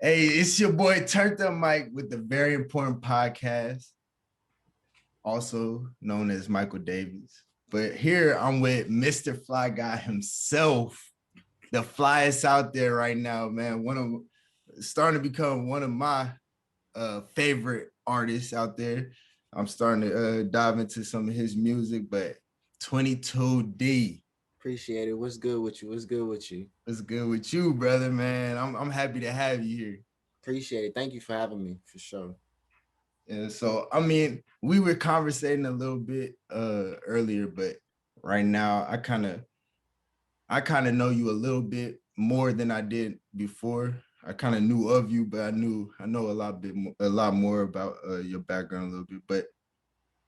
Hey, it's your boy Turntup Mike with the very important podcast, also known as Michael Davies. But here I'm with Mr. Fly Guy himself, the flyest out there right now, man. Starting to become one of my favorite artists out there. I'm starting to dive into some of his music, but 22D. Appreciate it. What's good with you? What's good with you? What's good with you, brother, man? I'm happy to have you here. Appreciate it. Thank you for having me, for sure. And so, I mean, we were conversating a little bit earlier, but right now I kind of know you a little bit more than I did before. I kind of knew of you, but I know a lot more about your background a little bit. But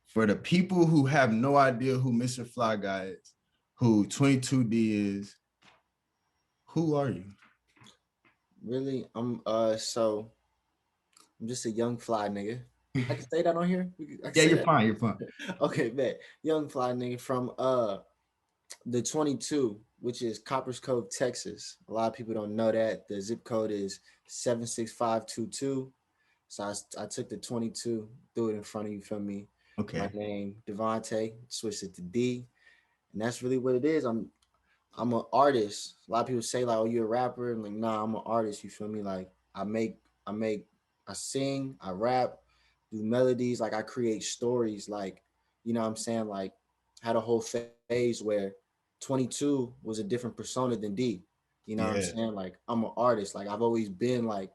for the people who have no idea who Mr. Fly Guy is, who 22D is, who are you? Really, I'm just a young fly nigga. I can say that on here. I can Yeah, say you're that. fine. You're fine. Okay, bet. Young fly nigga from the 22, which is Coppers Cove, Texas. A lot of people don't know that. The zip code is 76522. So I took the 22, threw it in front of you, feel me? My Okay. name, Devontae, switched it to D. And that's really what it is. I'm an artist. A lot of people say like, "Oh, you're a rapper." And like, nah, I'm an artist. You feel me? Like, I make, I sing, I rap, do melodies. Like, I create stories. Like, you know what I'm saying? Like, had a whole phase where 22 was a different persona than D. You know what I'm Yeah. saying? Like, I'm an artist. Like, I've always been like,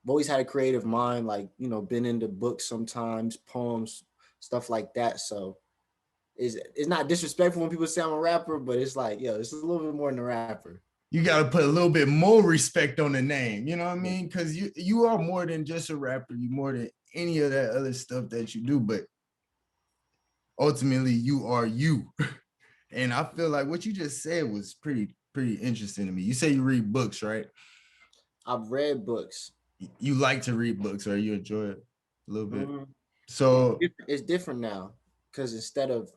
I've always had a creative mind. Like, been into books sometimes, poems, stuff like that. So it's not disrespectful when people say I'm a rapper, but it's like, yo, it's a little bit more than a rapper. You got to put a little bit more respect on the name. You know what I Yeah. mean? Because you are more than just a rapper. You more than any of that other stuff that you do. But ultimately, you are you. And I feel like what you just said was pretty interesting to me. You say you read books, right? I've read books. You like to read books, or you enjoy it a little bit. Mhm. So, It's different now because instead of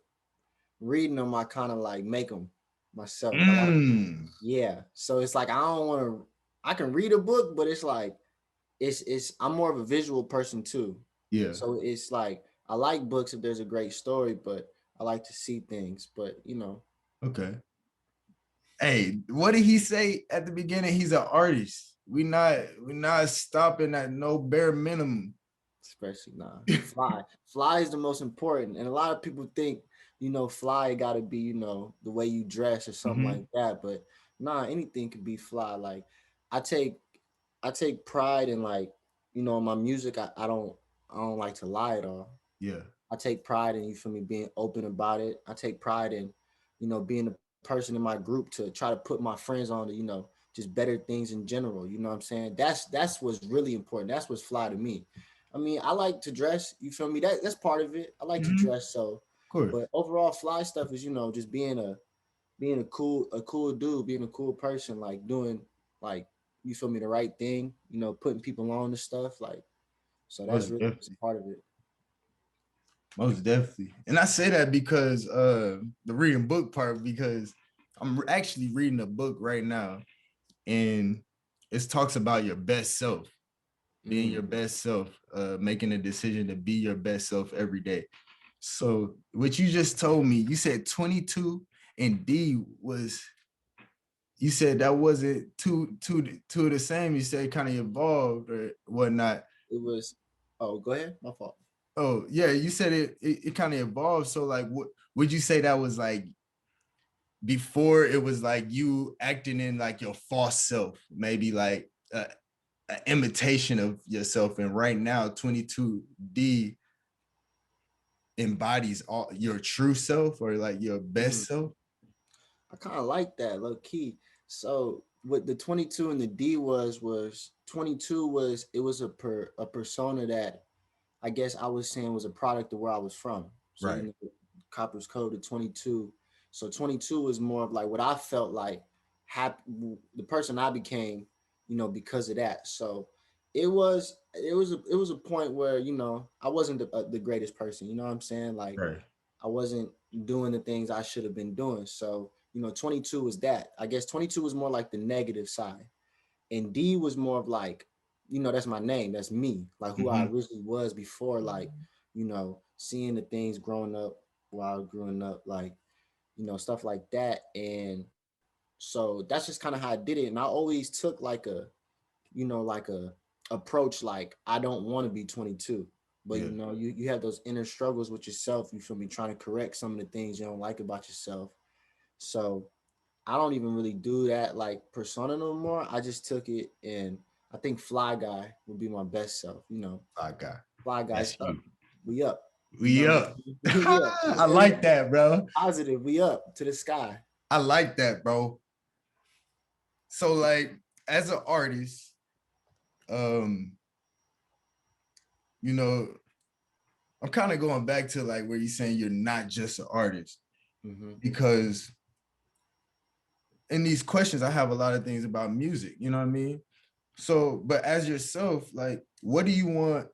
reading them, I kind of like make them myself. Like, mm, yeah. So it's like I don't want to. I can read a book, but it's like it's. I'm more of a visual person too. yeah, So it's like I like books if there's a great story, but I like to see things. But okay. Hey, what did he say at the beginning? He's an artist. We not stopping at no bare minimum. especially nah. Fly is the most important. And a lot of people think, fly gotta be, the way you dress or something Mm-hmm. like that. But nah, anything could be fly. Like I take I take pride in like, my music. I don't like to lie at all. Yeah. I take pride in, you feel me, being open about it. I take pride in, being the person in my group to try to put my friends on to, just better things in general. You know what I'm saying? That's what's really important. That's what's fly to me. I mean, I like to dress, you feel me? That's part of it. I like to Mm-hmm. Of dress, so course. but overall fly stuff is, just being a cool dude, being a cool person, like doing like you feel me, the right thing, putting people on and stuff. Like so that's Most really just a definitely. part of it. Most definitely. And I say that because the reading book part, because I'm actually reading a book right now, and it talks about your best self, being Mm. your best self, making a decision to be your best self every day. So what you just told me, you said 22 and D was, you said that wasn't two of the same. You said kind of evolved or whatnot. It was. Oh, go ahead. My fault. Oh yeah, you said it kind of evolved. So like, what would you say that was like before? It was like you acting in like your false self, maybe like an imitation of yourself. And right now, 22D embodies all your true self or like your Mm. best self. I kind of like that low key. So what the 22 and the D was 22 was it was a persona that I guess I was saying was a product of where I was from. So Right. Copper's Code to 22. So 22 was more of like what I felt like happy the person I became, because of that. So it was a point where I wasn't the greatest person. You know what I'm saying? Like Right. I wasn't doing the things I should have been doing. So 22 was that. I guess 22 was more like the negative side, and D was more of like that's my name. That's me. Like who I Mm-hmm. originally was before, like, seeing the things growing up while I was growing up, like, stuff like that. And so that's just kind of how I did it. And I always took like a approach like I don't want to be 22. But Yeah. you have those inner struggles with yourself, you feel me, trying to correct some of the things you don't like about yourself. So I don't even really do that like persona no more. I just took it, and I think Fly Guy would be my best self. I got. Fly Guy's That's up. you. We up. You know We what I'm up. saying? We up. I like that, bro. Positive. We up to the sky. I like that, bro. So like as an artist, um, you know, I'm kind of going back to like where you're saying you're not just an artist Mm-hmm. because in these questions I have a lot of things about music, you know what I mean? So, but as yourself, like what do you want,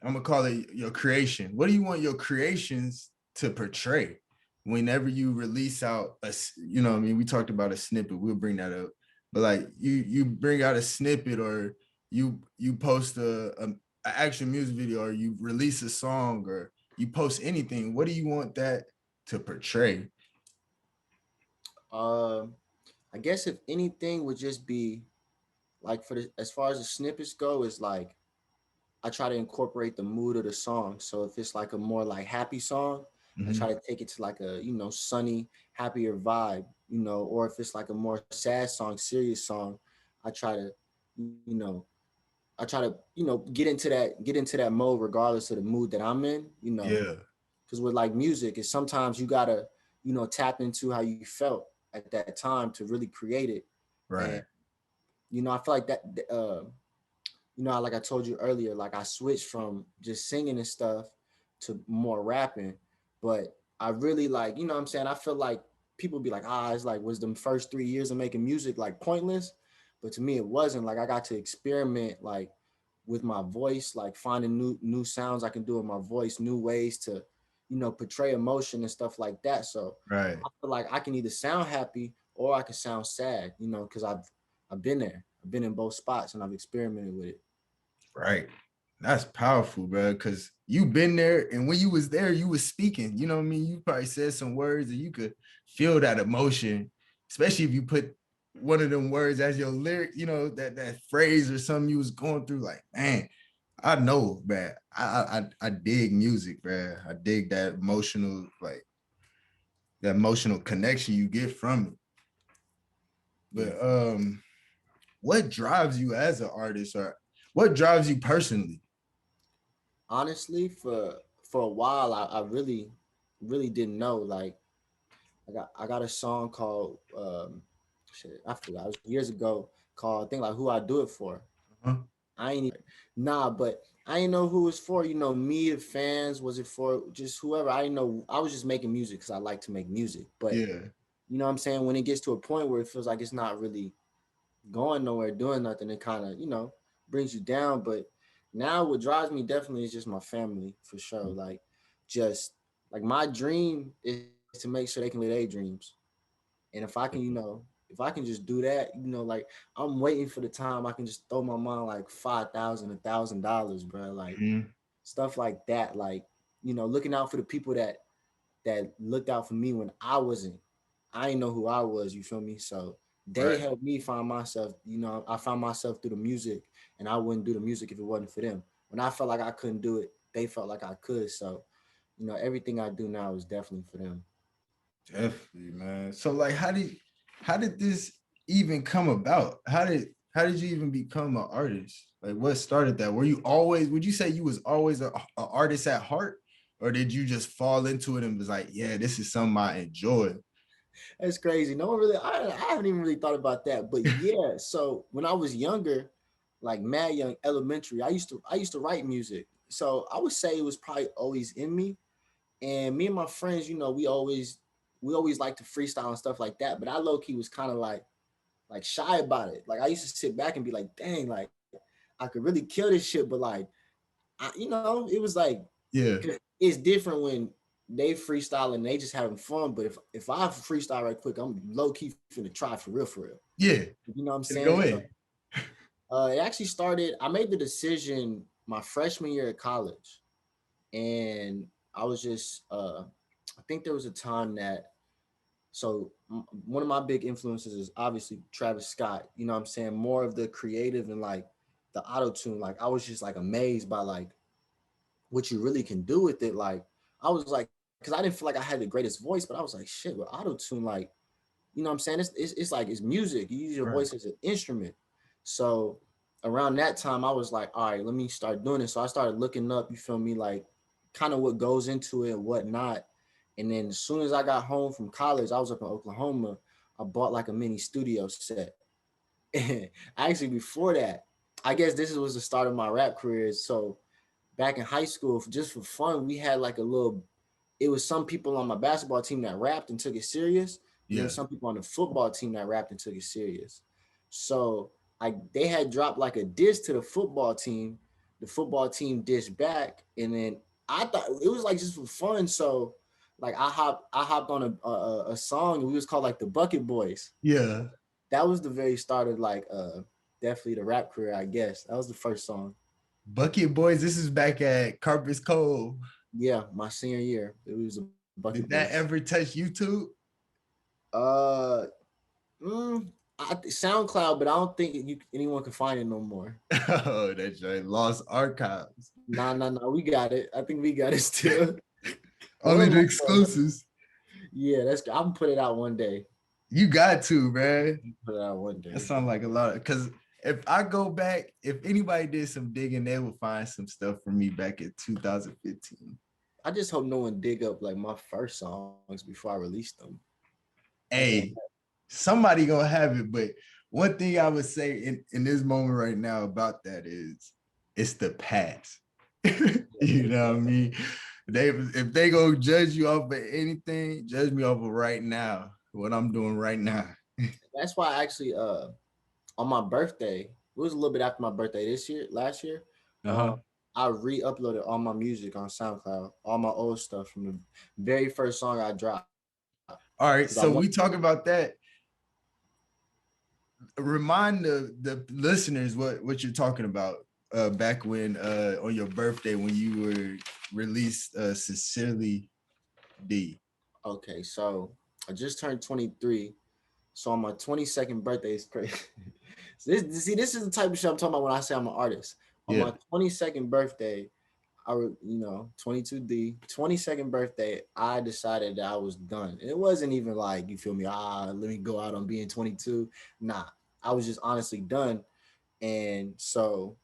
I'm gonna call it your creation. What do you want your creations to portray whenever you release out a, you know, what I mean, we talked about a snippet. We'll bring that up, but like you bring out a snippet, or you post a action music video, or you release a song, or you post anything. What do you want that to portray? Uh, I guess if anything would just be like as far as the snippets go, is like I try to incorporate the mood of the song. So if it's like a more like happy song, I Mm-hmm. try to take it to like a sunny, happier vibe. Or if it's like a more sad song, serious song, I try to, you know, get into that mode regardless of the mood that I'm in. Yeah, Because with like music, is sometimes you gotta, tap into how you felt at that time to really create it. And right, I feel like that. Like I told you earlier, like I switched from just singing and stuff to more rapping. But I really like, what I'm saying, I feel like people be like, it's like, was them first 3 years of making music like pointless? But to me, it wasn't. Like I got to experiment like with my voice, like finding new sounds I can do with my voice, new ways to, portray emotion and stuff like that. So right. I feel like I can either sound happy or I can sound sad, because I've been there. I've been in both spots and I've experimented with it. Right. That's powerful, bro. Cause you been there, and when you was there, you was speaking. You know what I mean? You probably said some words, and you could feel that emotion, especially if you put one of them words as your lyric. You know that phrase or something you was going through. Like, man, I know, man. I dig music, bro. I dig that emotional, like that emotional connection you get from it. Yeah. But what drives you as an artist, or what drives you personally? Honestly, for a while, I really didn't know. Like I got a song called shit, I forgot. It was years ago called I think like Who I Do It For. Huh? I ain't even nah, but I didn't know who it was for. Me, the fans. Was it for just whoever? I didn't know. I was just making music because I like to make music. But Yeah. you know what I'm saying? When it gets to a point where it feels like it's not really going nowhere, doing nothing, it kind of, brings you down. But now what drives me definitely is just my family for sure. Like, just like my dream is to make sure they can live their dreams. And if I can, if I can just do that, like I'm waiting for the time I can just throw my mom like 5,000, $1,000, bro. Like Mhm. stuff like that. Like, looking out for the people that looked out for me when I wasn't. I didn't know who I was. You feel me? So they Right. helped me find myself. I found myself through the music, and I wouldn't do the music if it wasn't for them. When I felt like I couldn't do it, they felt like I could. So, everything I do now is definitely for them. Definitely, man. So like how did this even come about? How did you even become an artist? Like what started that? Were you always, would you say you was always a artist at heart? Or did you just fall into it and was like, yeah, this is something I enjoy? That's crazy. No one really. I haven't even really thought about that. But yeah. So when I was younger, like mad young, elementary, I used to write music. So I would say it was probably always in me. And me and my friends, we always like to freestyle and stuff like that. But I low key was kind of like shy about it. Like I used to sit back and be like, dang, like I could really kill this shit. But like, it was like Yeah. it's different when they freestyle and they just having fun. But if I freestyle right quick, I'm low key finna try for real, for real. Yeah. You know what I'm Gonna saying? go So in. It actually started. I made the decision my freshman year at college, and I was just. I think there was a time that. So one of my big influences is obviously Travis Scott. You know what I'm saying? More of the creative and like the auto tune. Like I was just like amazed by like what you really can do with it. Like I was like, because I didn't feel like I had the greatest voice, but I was like, shit, with auto tune, like you know what I'm saying? It's like it's music. You use your Right. voice as an instrument. So around that time, I was like, all right, let me start doing it. So I started looking up, you feel me, like kind of what goes into it and whatnot. And then as soon as I got home from college, I was up in Oklahoma. I bought like a mini studio set. And actually before that, I guess this was the start of my rap career. So back in high school, just for fun, we had like a little. It was some people on my basketball team that rapped and took it serious, and there Yeah. was some people on the football team that rapped and took it serious. So they had dropped like a diss to the football team. The football team dissed back, and then I thought it was like just for fun. So like I hopped on a song, and we was called like the Bucket Boys. Yeah. That was the very start of like definitely the rap career, I guess. That was the first song. Bucket Boys, this is back at Carpus Cove. Yeah, my senior year. It was the Bucket Did Boys. that ever touch YouTube? Uh, SoundCloud, but I don't think anyone can find it no more. Oh, that's right. Lost archives. Nah. We got it. I think we got it still. One Only of the my exclusives. yeah, that's. I'm gonna put it out one day. You got to, man. Put it out one That day. sounds like a lot. Because if I go back, if anybody did some digging, they would find some stuff from me back in 2015. I just hope no one dig up like my first songs before I release them. I can't. Hey, somebody gonna have it. But one thing I would say in this moment right now about that is it's the past. You know what I mean? They if they go judge you off of anything, judge me off of right now, what I'm doing right now. That's why I actually on my birthday, it was a little bit after my birthday last year. Uh, Uh-huh. I re-uploaded all my music on SoundCloud, all my old stuff from the very first song I dropped. Because I All want right. So we talk about that. Remind the listeners what you're talking about back when on your birthday when you were released Sincerely D. okay, so I just turned 23. So on my 22nd birthday is crazy. So this is the type of shit I'm talking about when I say I'm an artist. On Yeah. my 22nd birthday, 22D, 22nd birthday, I decided that I was done. And it wasn't even like, you feel me, let me go out on being 22. Nah, I was just honestly done. And so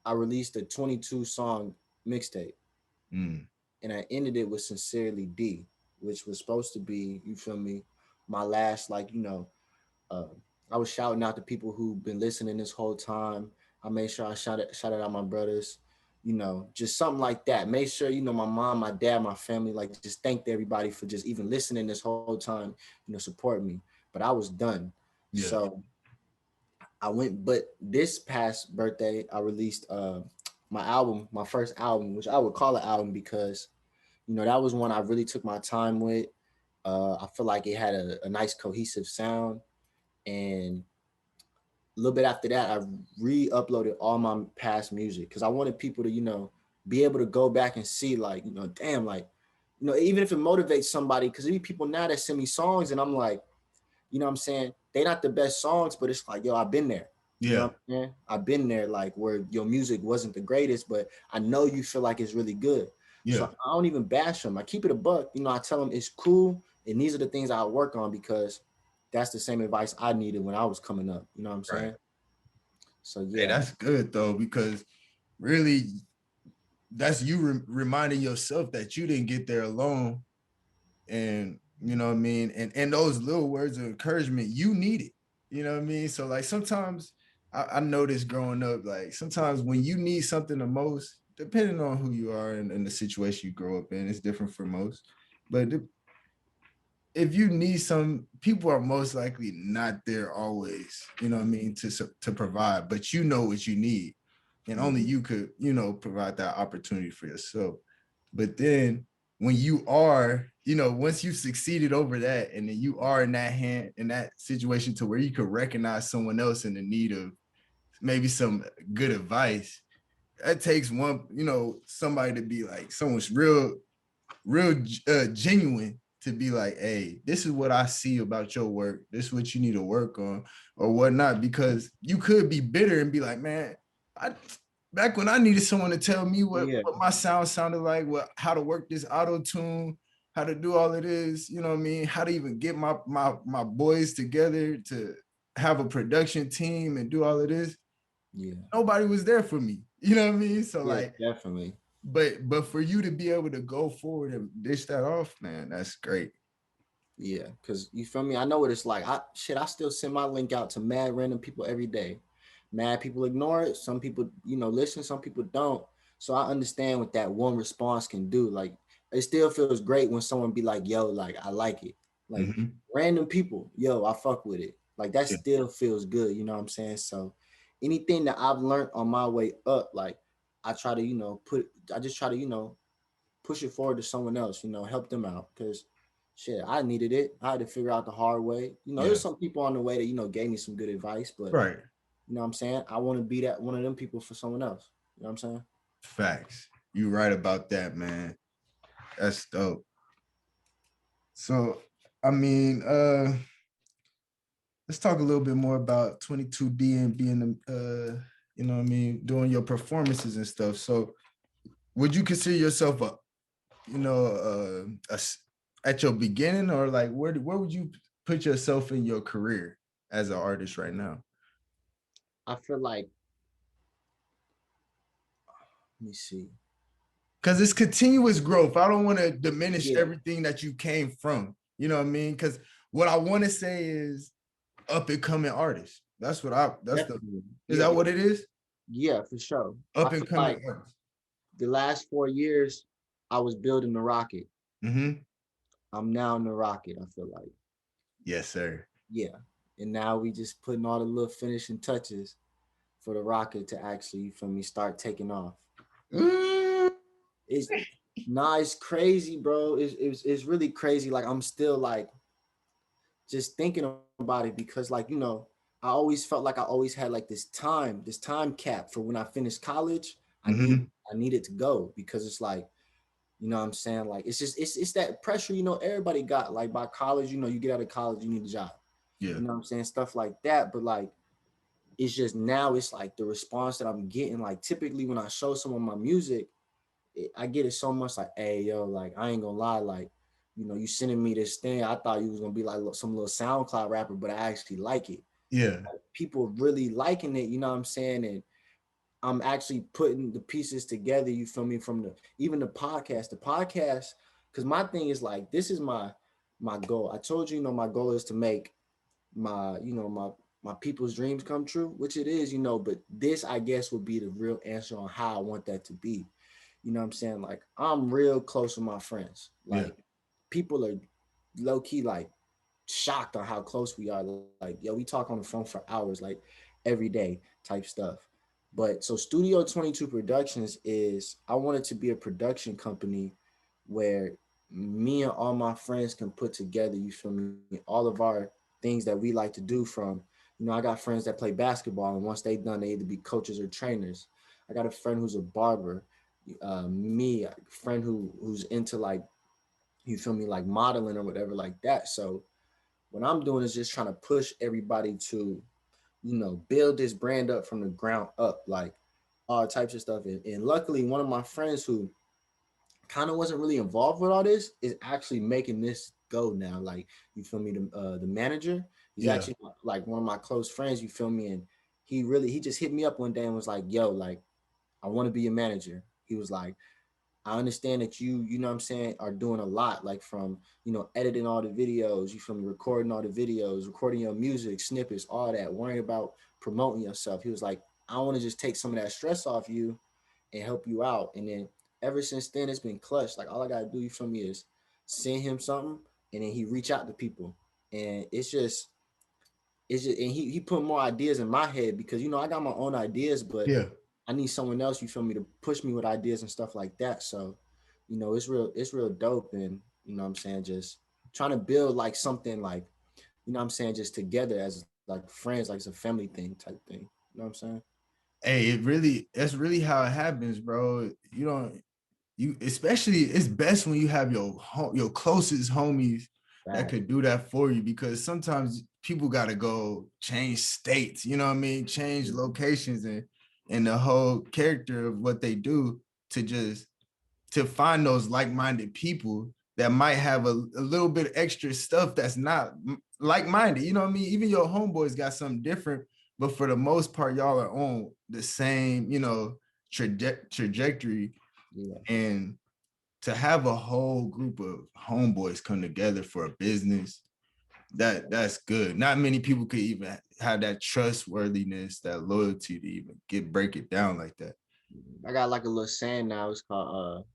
I released a 22 song mixtape, Mm. and I ended it with Sincerely D, which was supposed to be, you feel me, my last, like, uh, I was shouting out to people who've been listening this whole time. I made sure I shouted out my brothers, just something like that. Made sure, my mom, my dad, my family, like just thanked everybody for just even listening this whole time, support me. But I was done. Yeah. So I went, but this past birthday, I released my album, my first album, which I would call an album because, that was one I really took my time with. I feel like it had a nice cohesive sound. And a little bit after that, I re-uploaded all my past music because I wanted people to, be able to go back and see, like, damn, like, even if it motivates somebody, because there be people now that send me songs and I'm like, you know what I'm saying? They not the best songs, but it's like, yo, I've been there. You know Yeah. what I'm saying? I've been there, like where your music wasn't the greatest, but I know you feel like it's really good. So Yeah. I don't even bash them. I keep it a buck. I tell them it's cool, and these are the things I work on because that's the same advice I needed when I was coming up. You know what I'm Right. saying? So Hey, yeah, that's good though, because really that's you reminding yourself that you didn't get there alone. And you know what I mean? And those little words of encouragement, you need it. You know what I mean? So like sometimes I noticed growing up, like sometimes when you need something the most, depending on who you are and the situation you grow up in, it's different for most. But if you need some, people are most likely not there always, you know what I mean, to provide, but you know what you need. And only mm-hmm. you could, provide that opportunity for yourself. But then when you are, once you've succeeded over that, and then you are in that situation to where you could recognize someone else in the need of maybe some good advice. That takes one, somebody to be like someone's real genuine to be like, hey, this is what I see about your work. This is what you need to work on or whatnot. Because you could be bitter and be like, man, I back when I needed someone to tell me Yeah, what my sound sounded like, how to work this auto tune, how to do all of this, you know what I mean? How to even get my boys together to have a production team and do all of this. yeah, Nobody was there for me. You know what I mean? So yeah, like, definitely. but for you to be able to go forward and dish that off, man, that's great. Yeah, cause you feel me. I know what it's like. I still send my link out to mad random people every day. Mad people ignore it. Some people, listen. Some people don't. So I understand what that one response can do. Like it still feels great when someone be like, "Yo, like I like it." Like Mm-hmm. random people, "Yo, I fuck with it." Like that Yeah. still feels good. You know what I'm saying? So anything that I've learned on my way up, like I try to, I just try to, push it forward to someone else, help them out. Cause shit, I needed it. I had to figure out the hard way. Yeah. There's some people on the way that, gave me some good advice, but Right. you know what I'm saying? I want to be that one of them people for someone else. You know what I'm saying? Facts. You right about that, man. That's dope. So, I mean, let's talk a little bit more about 22D and being, what I mean, doing your performances and stuff. So, would you consider yourself you know, at your beginning, or like where would you put yourself in your career as an artist right now? I feel like, let me see. Because it's continuous growth. I don't want to diminish Yeah, everything that you came from. You know what I mean? Because what I want to say is up and coming artist. That's what I. That's the. definitely. Is Yeah, that what it is? yeah, for sure. I Up and feel coming like artist. the last 4 years, I was building the rocket. Mm-hmm. I'm now in the rocket. I feel like, Yes, sir. yeah. And now we just putting all the little finishing touches for the rocket to actually, you feel me, start taking off. Mm, It's nah, it's crazy, bro. It's really crazy. Like I'm still like just thinking about it because I always felt like I always had like this time cap for when I finished college. mm-hmm. I needed to go because it's like, what I'm saying? Like it's just it's that pressure, everybody got like by college, you get out of college, you need a job. Yeah. You know what I'm saying? Stuff like that. But like it's just now it's like the response that I'm getting, like typically when I show someone my music, I get it so much like, hey, yo, like I ain't gonna lie, like, you sending me this thing. I thought you was gonna be like some little SoundCloud rapper, but I actually like it. Yeah. Like, people really liking it, you know what I'm saying? And I'm actually putting the pieces together, you feel me, from the even the podcast. The podcast, because my thing is like this is my goal. I told you, my goal is to make my people's dreams come true, which it is, but this I guess would be the real answer on how I want that to be. You know what I'm saying? Like I'm real close with my friends. Yeah. Like people are low key like shocked on how close we are. Like, yo, we talk on the phone for hours, like every day type stuff. But so Studio 22 Productions is I want it to be a production company where me and all my friends can put together, you feel me, all of our things that we like to do from, I got friends that play basketball and once they done, they either be coaches or trainers. I got a friend who's a barber, me, a friend who's into like, you feel me, like modeling or whatever like that. So what I'm doing is just trying to push everybody to, build this brand up from the ground up, like all types of stuff. And luckily, one of my friends who kind of wasn't really involved with all this is actually making this go now. Like, you feel me? The manager, he's Yeah. actually like one of my close friends. You feel me? And he just hit me up one day and was like, "Yo, like, I want to be a manager." He was like, I understand that you know what I'm saying, are doing a lot, like from, editing all the videos, you from recording all the videos, recording your music, snippets, all that, worrying about promoting yourself. He was like, I want to just take some of that stress off you and help you out. And then ever since then, it's been clutch. Like all I gotta do, you feel me, is send him something, and then he reach out to people, and and he put more ideas in my head because I got my own ideas, but Yeah. I need someone else, you feel me, to push me with ideas and stuff like that. So, it's real dope, and what I'm saying, just trying to build like something like, what I'm saying, just together as like friends, like it's a family thing type thing. You know what I'm saying? Hey, that's really how it happens, bro. You don't you especially it's best when you have your closest homies that Fact. could do that for you, because sometimes people got to go change states, you know what I mean, change Yeah, locations and the whole character of what they do to just to find those like-minded people that might have a little bit extra stuff that's not like-minded, you know what I mean, even your homeboys got something different, but for the most part y'all are on the same, you know, trajectory. yeah. And to have a whole group of homeboys come together for a business, that's good. Not many people could even have that trustworthiness, that loyalty to even break it down like that. I got like a little saying now. It's called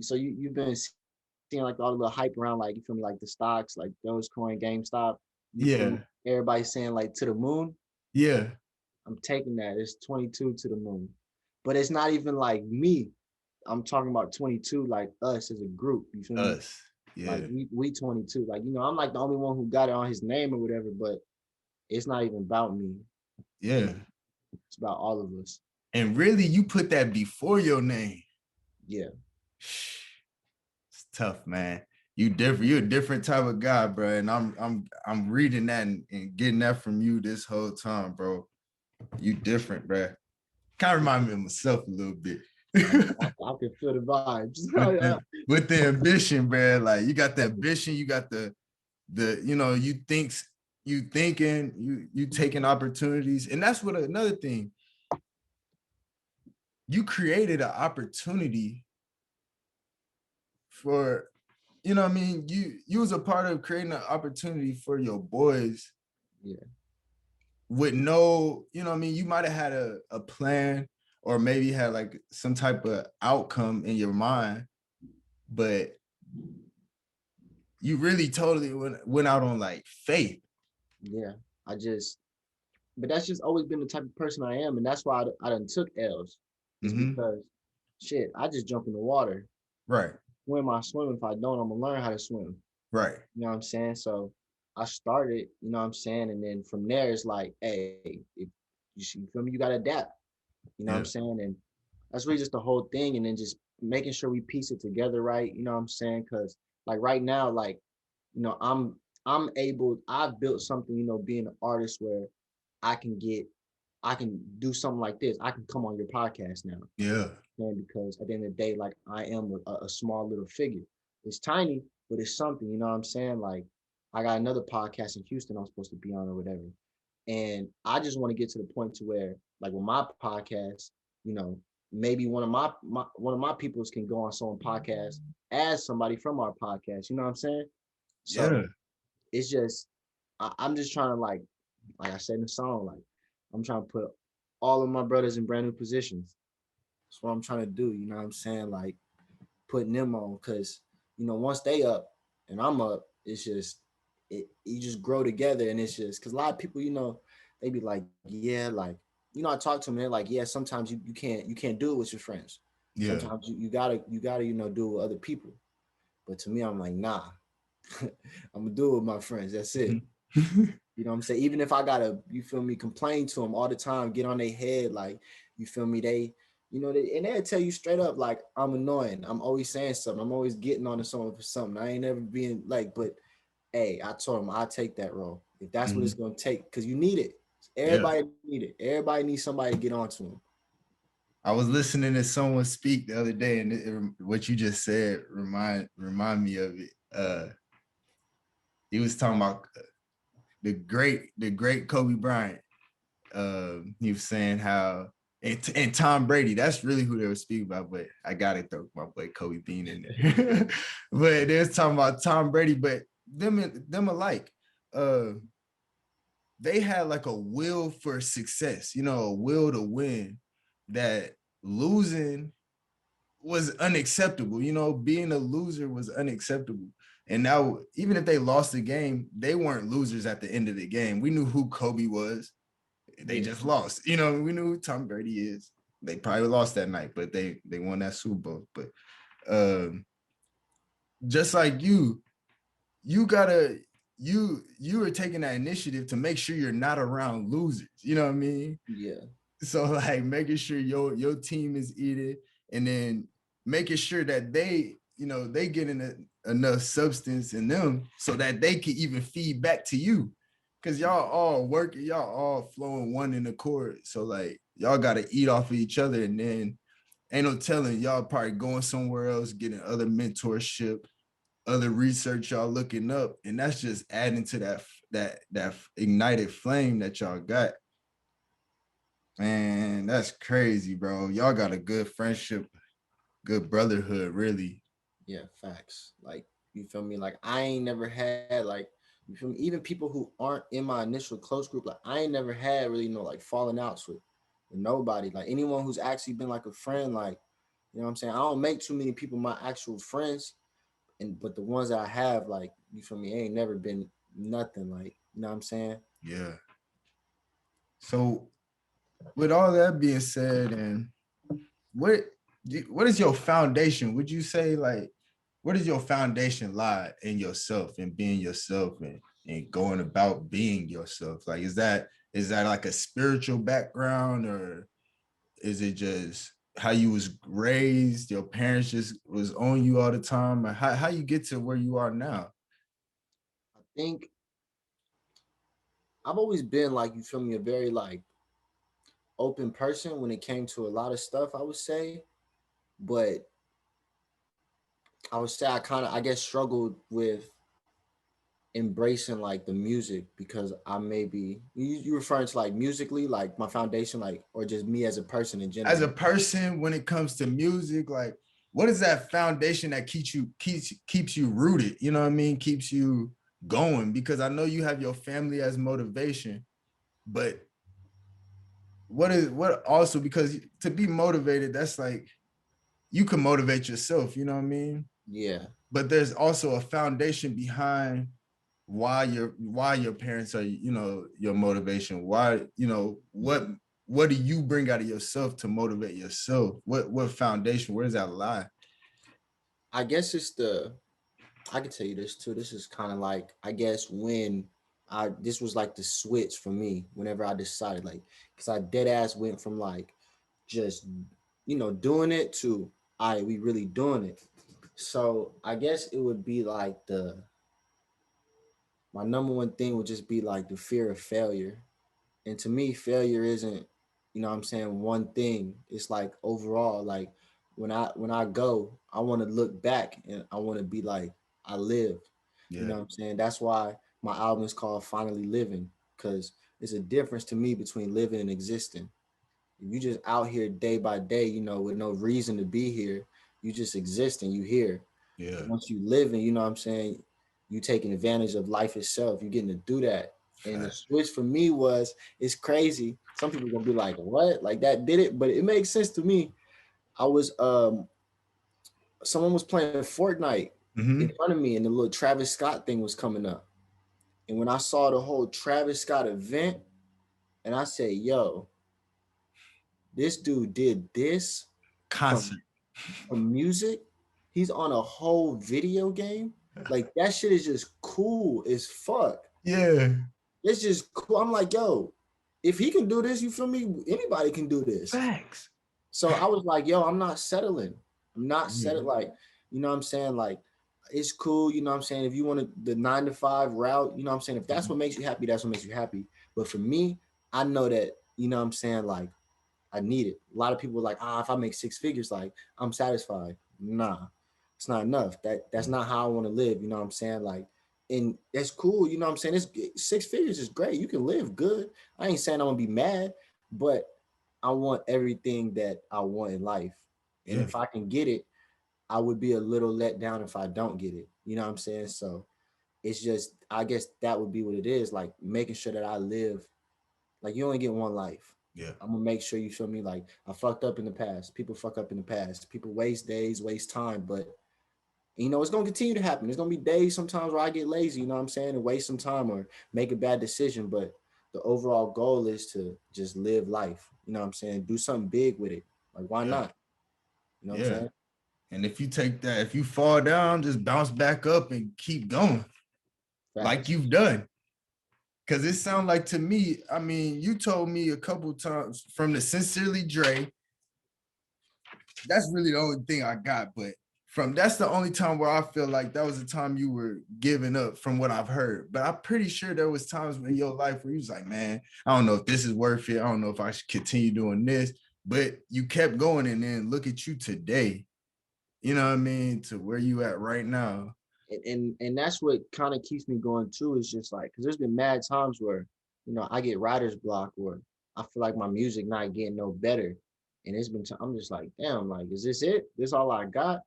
so you've been seeing like all the little hype around, like you feel me, like the stocks, like Dogecoin, GameStop. You feel me? Yeah, Everybody saying like to the moon. yeah, I'm taking that. It's 22 to the moon. But it's not even like me. I'm talking about 22 like us as a group. You feel me? us, Like yeah, we 22. Like, I'm like the only one who got it on his name or whatever, but it's not even about me. You yeah. know, it's about all of us. And really, you put that before your name. Yeah. It's tough, man. You different. You're a different type of guy, bro. And I'm reading that and getting that from you this whole time, bro. You different, bro. Kind of remind me of myself a little bit. I can feel the vibes. with the ambition, bro. Like you got the ambition, you got the you know, you thinking, you taking opportunities. And that's what another thing, you created an opportunity for, you know what I mean? You was a part of creating an opportunity for your boys Yeah. with no, you know what I mean? You might have had a plan or maybe had like some type of outcome in your mind, but you really totally went out on like faith. Yeah. I just but that's just always been the type of person I am, and that's why I done took L's. It's Mm-hmm. because shit, I just jump in the water. Right, Swim, I swim. If I don't, I'm gonna learn how to swim. right. You know what I'm saying? So I started, you know what I'm saying? And then from there, it's like, hey, if you feel me, you gotta adapt. You know what I'm Yeah, saying? And that's really just the whole thing. And then just making sure we piece it together right. You know what I'm saying? Cause like right now, like, I'm able, I've built something, being an artist where I can get, I can do something like this. I can come on your podcast now. yeah, And because at the end of the day, like I am a small little figure. It's tiny, but it's something, you know what I'm saying? Like I got another podcast in Houston I'm supposed to be on or whatever. And I just want to get to the point to where, like with my podcast, you know, maybe one of my peoples can go on someone podcast as somebody from our podcast. You know what I'm saying? yeah. So it's just I'm just trying to like I said in the song, like I'm trying to put all of my brothers in brand new positions. That's what I'm trying to do. You know what I'm saying? Like putting them on, because once they up and I'm up, it's just you just grow together, and it's just because a lot of people, they be like, yeah, like I talk to them, they're like, yeah, sometimes you can't do it with your friends. Yeah. Sometimes you gotta do it with other people. But to me, I'm like, nah, I'm gonna do it with my friends. That's it. You know what I'm saying? Even if I gotta, you feel me, complain to them all the time, get on their head, like, you feel me, and they'll tell you straight up, like, I'm annoying. I'm always saying something. I'm always getting on to someone for something. I ain't never being like, but hey, I told them I'll take that role if that's what it's Mhm. gonna take, because you need it. Yeah. Everybody need it. Everybody needs somebody to get onto them. I was listening to someone speak the other day, and what you just said remind me of it. He was talking about the great Kobe Bryant. He was saying how and Tom Brady. That's really who they were speaking about. But I got to throw my boy Kobe Bean in there. But they was talking about Tom Brady, but them alike. Uh, they had like a will for success. You know, a will to win. That losing was unacceptable. You know, being a loser was unacceptable. And now, even if they lost the game, they weren't losers at the end of the game. We knew who Kobe was. They Yeah, just lost. You know, we knew who Tom Brady is. They probably lost that night, but they won that Super Bowl. But um, just like you gotta you are taking that initiative to make sure you're not around losers. You know what I mean? yeah, So like making sure your team is eating, and then making sure that they, they getting enough substance in them so that they can even feed back to you. Cause y'all all working, y'all all flowing one in accord. So like y'all gotta eat off of each other, and then ain't no telling y'all probably going somewhere else, getting other mentorship, other research y'all looking up, and that's just adding to that ignited flame that y'all got. Man, that's crazy, bro. Y'all got a good friendship, good brotherhood, really. Yeah, facts. Like you feel me? Like I ain't never had like you feel me? Even people who aren't in my initial close group, like I ain't never had really no like falling outs with nobody. Like anyone who's actually been like a friend, like you know what I'm saying? I don't make too many people my actual friends, and but the ones that I have, like you feel me, ain't never been nothing like you know what I'm saying? Yeah. So with all that being said, and what what is your foundation? Would you say like where does your foundation lie in yourself and being yourself and going about being yourself? Like is that like a spiritual background, or is it just how you was raised? Your parents just was on you all the time? Or how you get to where you are now? I think I've always been like you feel me, a very like open person when it came to a lot of stuff, I would say. But I would say I kind of I guess struggled with embracing like the music because I maybe you referring to like musically, like my foundation, like or just me as a person in As a general. person, when it comes to music, like what is that foundation that keeps you rooted? You know what I mean? Keeps you going, because I know you have your family as motivation, but what also, because to be motivated, that's like you can motivate yourself, you know what I mean? Yeah, But there's also a foundation behind why your parents are, your motivation. Why, what do you bring out of yourself to motivate yourself? What foundation, where does that lie? I guess it's the I can tell you this too. This is kind of like I guess when I this was like the switch for me whenever I decided like because I dead ass went from like just doing it to I we really doing it. So I guess it would be like the my number one thing would just be like the fear of failure. And to me, failure isn't, what I'm saying, one thing. It's like overall, like when I go, I want to look back and I want to be like, I lived. You Yeah. know what I'm saying? That's why my album is called Finally Living, because it's a difference to me between living and existing. If you just out here day by day, with no reason to be here, you just existing, you here. Yeah. Once you living, you know what I'm saying, you taking advantage of life itself. You getting to do that. And the Fact. switch for me was it's crazy. Some people gonna be like, what? Like that did it? But it makes sense to me. I was someone was playing Fortnite in Mm-hmm. front of me and the little Travis Scott thing was coming up. And when I saw the whole Travis Scott event, and I said, yo, this dude did this from Concert. music. He's on a whole video game. Like that shit is just cool as fuck. Yeah. It's just cool. I'm like, yo, if he can do this, you feel me? Anybody can do this. Facts. So I was like, yo, I'm not settling. I'm not Yeah. settling. Like, you know what I'm saying? Like, it's cool. You know what I'm saying? If you want the 9 to 5 route, you know what I'm saying? If that's what makes you happy, that's what makes you happy. But for me, I know that, you know what I'm saying? Like, I need it. A lot of people are like, if I make 6 figures, like I'm satisfied. Nah, it's not enough. That's not how I want to live. You know what I'm saying? Like, and that's cool. You know what I'm saying? It's 6 figures is great. You can live good. I ain't saying I'm gonna be mad, but I want everything that I want in life. And Yeah. if I can get it, I would be a little let down if I don't get it. You know what I'm saying? So it's just, I guess that would be what it is. Like making sure that I live like you only get one life. Yeah. I'm gonna make sure you feel me. Like I fucked up in the past. People fuck up in the past. People waste days, waste time. But it's gonna continue to happen. There's gonna be days sometimes where I get lazy. You know what I'm saying, and waste some time or make a bad decision. But the overall goal is to just live life. You know what I'm saying? Do something big with it. Like why Yeah. not? You know what I'm Yeah. saying? And if you fall down, just bounce back up and keep going like Facts. you've done. Cause it sounds like to me, I mean, you told me a couple times from the Sincerely Dre. That's really the only thing I got, but from that's the only time where I feel like that was the time you were giving up from what I've heard. But I'm pretty sure there was times in your life where you was like, man, I don't know if this is worth it. I don't know if I should continue doing this. But you kept going, and then look at you today. You know what I mean? To where you at right now. And that's what kind of keeps me going too. Is just like because there's been mad times where I get writer's block or I feel like my music not getting no better, and it's been I'm just like damn, like is this it? This all I got?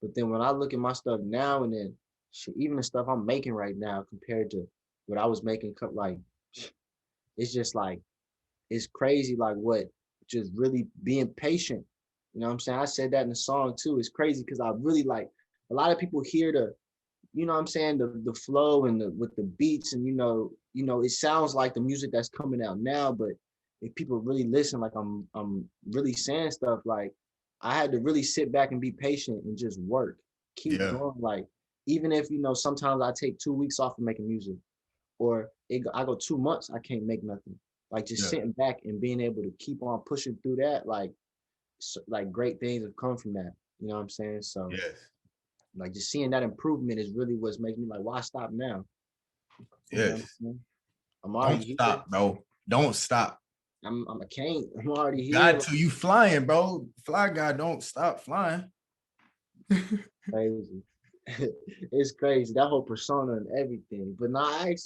But then when I look at my stuff now and then shit, even the stuff I'm making right now compared to what I was making, like it's just like it's crazy. Like what just really being patient. You know what I'm saying? I said that in the song too. It's crazy because I really like a lot of people hear the I'm saying, the flow and the with the beats and it sounds like the music that's coming out now, but if people really listen, like I'm really saying stuff like I had to really sit back and be patient and just work, keep Yeah, going. Like even if sometimes I take 2 weeks off of making music, or I go 2 months, I can't make nothing. Like just yeah, sitting back and being able to keep on pushing through that, like great things have come from that. You know what I'm saying? So yes, like just seeing that improvement is really what's making me like, why stop now? You know what I'm yes. saying? I'm Don't already here. stop, bro. Don't stop. I'm a can't. I'm already here. Got Like, to you flying, bro. Fly guy, don't stop flying. crazy. It's crazy. That whole persona and everything. But nah, I'm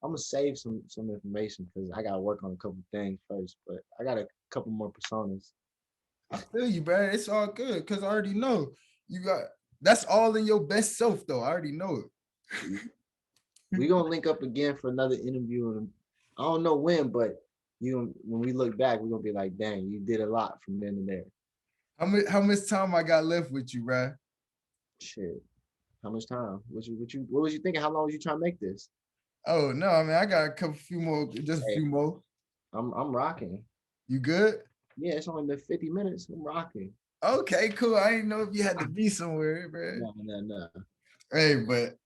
gonna save some information because I gotta work on a couple things first. But I got a couple more personas. I feel you, bro. It's all good because I already know you got that's all in your best self, though. I already know We it. gonna link up again for another interview, and I don't know when, but when we look back, we're gonna be like, dang, you did a lot from then to there. How much time I got left with you, bro? Shit. How much time? What was you thinking? How long was you trying to make this? Oh no, I mean I got a couple few more, just a Hey, few more. I'm rocking. You good? Yeah, it's only been 50 minutes. I'm rocking. Okay, cool. I didn't know if you had to be somewhere, bro. No, no, no. Hey, but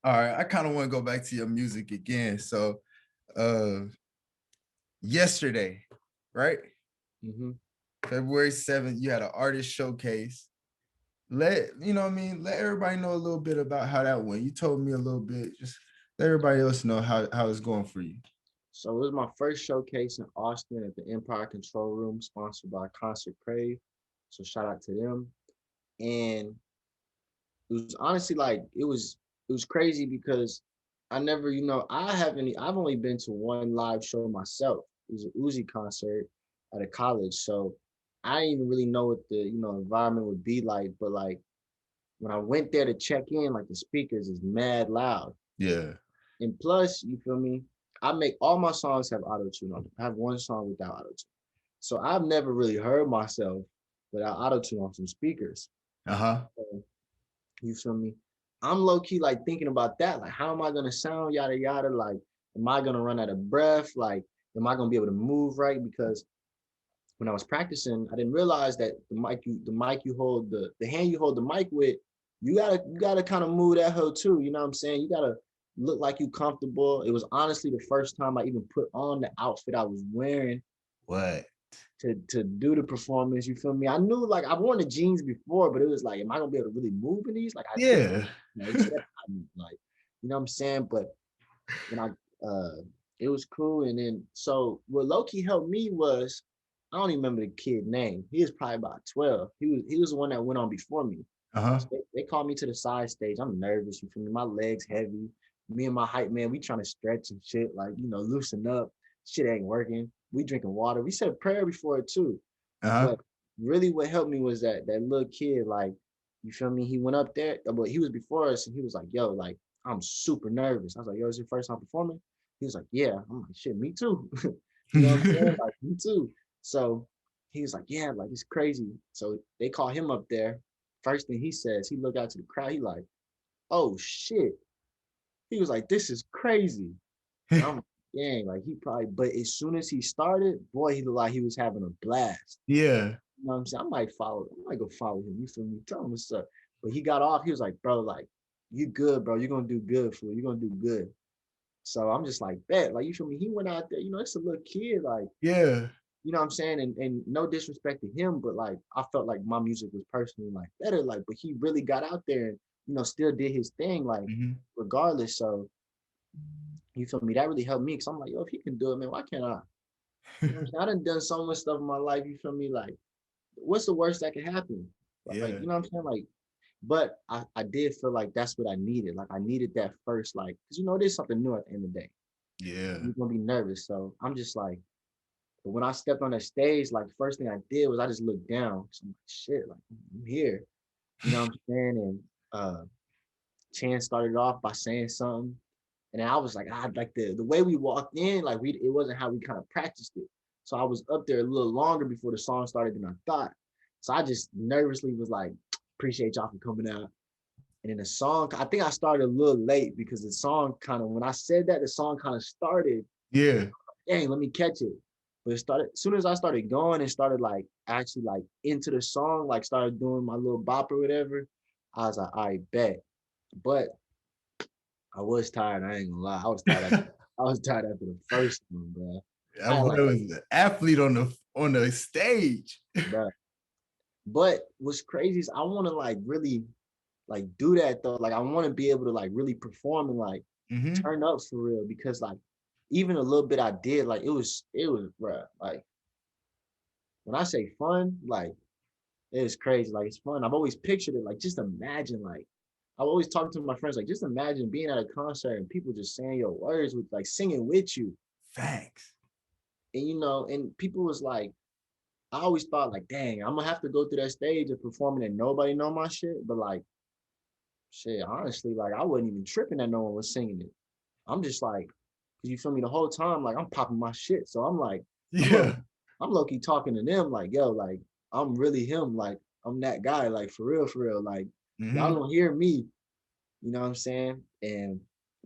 all right, I kind of want to go back to your music again. So uh yesterday, right? Hmm. February 7th, you had an artist showcase. Let you know what I mean, let everybody know a little bit about how that went. You told me a little bit, just let everybody else know how it's going for you. So it was my first showcase in Austin at the Empire Control Room, sponsored by Concert Crave. So shout out to them. And it was honestly like it was crazy because I never, I've only been to one live show myself. It was an Uzi concert at a college. So I didn't even really know what the, environment would be like. But like when I went there to check in, like the speakers is mad loud. Yeah. And plus, you feel me? I make all my songs have auto tune on them. I have one song without auto tune. So I've never really heard myself without auto tune on some speakers. Uh-huh. So, you feel me? I'm low key like thinking about that. Like, how am I gonna sound? Yada yada. Like, am I gonna run out of breath? Like, am I gonna be able to move right? Because when I was practicing, I didn't realize that the mic you hold the hand you hold the mic with, you gotta kind of move that hoe too. You know what I'm saying? You gotta look like you comfortable. It was honestly the first time I even put on the outfit I was wearing What? to do the performance. You feel me? I knew like I've worn the jeans before, but it was like, am I gonna be able to really move in these? Like I didn't Yeah. know. So that, like, you know what I'm saying? But when it was cool. And then so what Loki helped me was I don't even remember the kid name. He was probably about 12. He was the one that went on before me. Uh-huh. So they called me to the side stage. I'm nervous. You feel me? My legs heavy. Me and my hype man, we trying to stretch and shit, like loosen up. Shit ain't working. We drinking water. We said prayer before it too. Uh-huh. But really what helped me was that little kid, like, you feel me? He went up there, but he was before us and he was like, yo, like, I'm super nervous. I was like, yo, is your first time performing? He was like, yeah. I'm like, shit, me too. You know what I'm saying? Like, me too. So he was like, yeah, like it's crazy. So they call him up there. First thing he says, he looked out to the crowd. He like, oh shit. He was like, this is crazy. And I'm like, dang, like he probably, but as soon as he started, boy, he looked like he was having a blast. Yeah. You know what I'm saying? I might go follow him. You feel me? Tell him what's up. But he got off. He was like, bro, like, you good, bro. You're gonna do good, fool. You're gonna do good. So I'm just like, bet, like, you feel me? He went out there, it's a little kid, like, Yeah. you know what I'm saying? And no disrespect to him, but like, I felt like my music was personally like better, like, but he really got out there and, still did his thing, like, Mhm. regardless. So, you feel me? That really helped me because I'm like, yo, if he can do it, man, why can't I? You know what I'm saying? I done so much stuff in my life, you feel me? Like, what's the worst that can happen? Like, Yeah. you know what I'm saying? Like, but I did feel like that's what I needed. Like, I needed that first, like, because there's something new at the end of the day. Yeah. You're gonna be nervous. So I'm just like, but when I stepped on that stage, like, the first thing I did was I just looked down. So I'm like, shit, like, I'm here. You know what I'm saying? And Chance started off by saying something. And then I was like, like the way we walked in, like it wasn't how we kind of practiced it. So I was up there a little longer before the song started than I thought. So I just nervously was like, appreciate y'all for coming out. And then the song, I think I started a little late because the song kind of, when I said that, the song kind of started. Yeah. Dang, let me catch it. But it started, as soon as I started going and started like actually like into the song, like started doing my little bop or whatever, I was like, I bet. But I was tired. I ain't gonna lie. I was tired after the first one, bro. I That had boy like, was an athlete on the stage. bro. But what's crazy is I want to like really like do that though. Like I want to be able to like really perform and like Mm-hmm. turn up for real because like even a little bit I did like it was bro. Like when I say fun, like it was crazy. Like it's fun. I've always pictured it. Like just imagine like I've always talked to my friends like just imagine being at a concert and people just saying your words with like singing with you. Facts. And and people was like, I always thought like, dang, I'm gonna have to go through that stage of performing and nobody know my shit. But like, shit, honestly, like I wasn't even tripping that no one was singing it. I'm just like, cause you feel me the whole time, like I'm popping my shit. So I'm like, I'm low, Yeah. I'm low key talking to them, like, yo, like I'm really him, like I'm that guy, like for real, for real. Like y'all Mm-hmm. don't hear me, you know what I'm saying? And